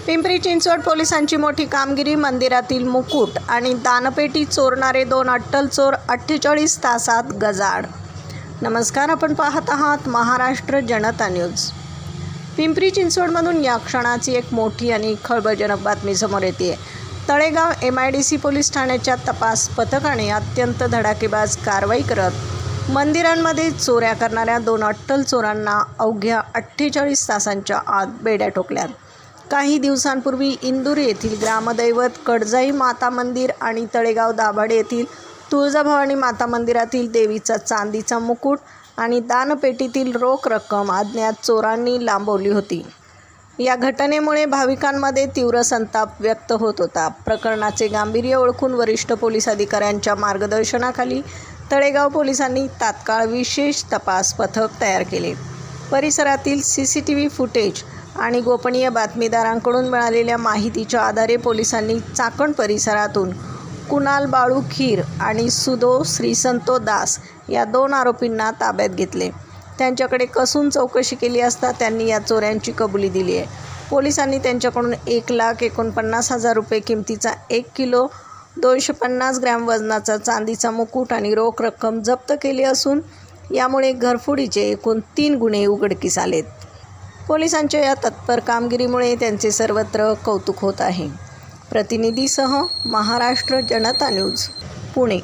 पिंपरी चिंचवड पोलिसांची मोठी कामगिरी. मंदिरातील मुकुट आणि दानपेटी चोरणारे 2 अट्टल चोर 48 तासात गजाआड. नमस्कार, आपण पाहत आहात महाराष्ट्र जनता न्यूज. पिंपरी चिंचवडमधून या क्षणाची एक मोठी आणि खळबळजनक बातमी समोर येते. तळेगाव MIDC पोलीस ठाण्याच्या तपास पथकाने अत्यंत धडाकेबाज कारवाई करत मंदिरांमध्ये चोऱ्या करणाऱ्या 2 अट्टल चोरांना अवघ्या 48 तासांच्या आत बेड्या ठोकल्यात. काही दिवसांपूर्वी इंदूर येथील ग्रामदैवत कडजाई माता मंदिर आणि तळेगाव दाभाडे येथील तुळजाभवानी माता मंदिरातील देवीचा चांदीचा मुकुट आणि दानपेटीतील रोख रक्कम अज्ञात चोरांनी लांबवली होती. या घटनेमुळे भाविकांमध्ये तीव्र संताप व्यक्त होत होता. प्रकरणाचे गांभीर्य ओळखून वरिष्ठ पोलीस अधिकाऱ्यांच्या मार्गदर्शनाखाली तळेगाव पोलिसांनी तात्काळ विशेष तपास पथक तयार केले. परिसरातील CCTV फुटेज आणि गोपनीय बातमीदारांकडून मिळालेल्या माहितीच्या आधारे पोलिसांनी चाकण परिसरातून कुणाल बाळू खीर आणि सुधो श्रीसंतो दास या 2 आरोपींना ताब्यात घेतले. त्यांच्याकडे कसून चौकशी केली असता त्यांनी या चोऱ्यांची कबुली दिली आहे. पोलिसांनी त्यांच्याकडून 1,49,000 रुपये किमतीचा 1 किलो 250 ग्रॅम वजनाचा चांदीचा मुकुट आणि रोख रक्कम जप्त केली असून यामुळे घरफोडीचे एकूण 3 गुन्हे उघडकीस आलेत. पोलिसांच्या या तत्पर कामगिरीमुळे त्यांचे सर्वत्र कौतुक होत आहे. प्रतिनिधीसह महाराष्ट्र जनता न्यूज, पुणे.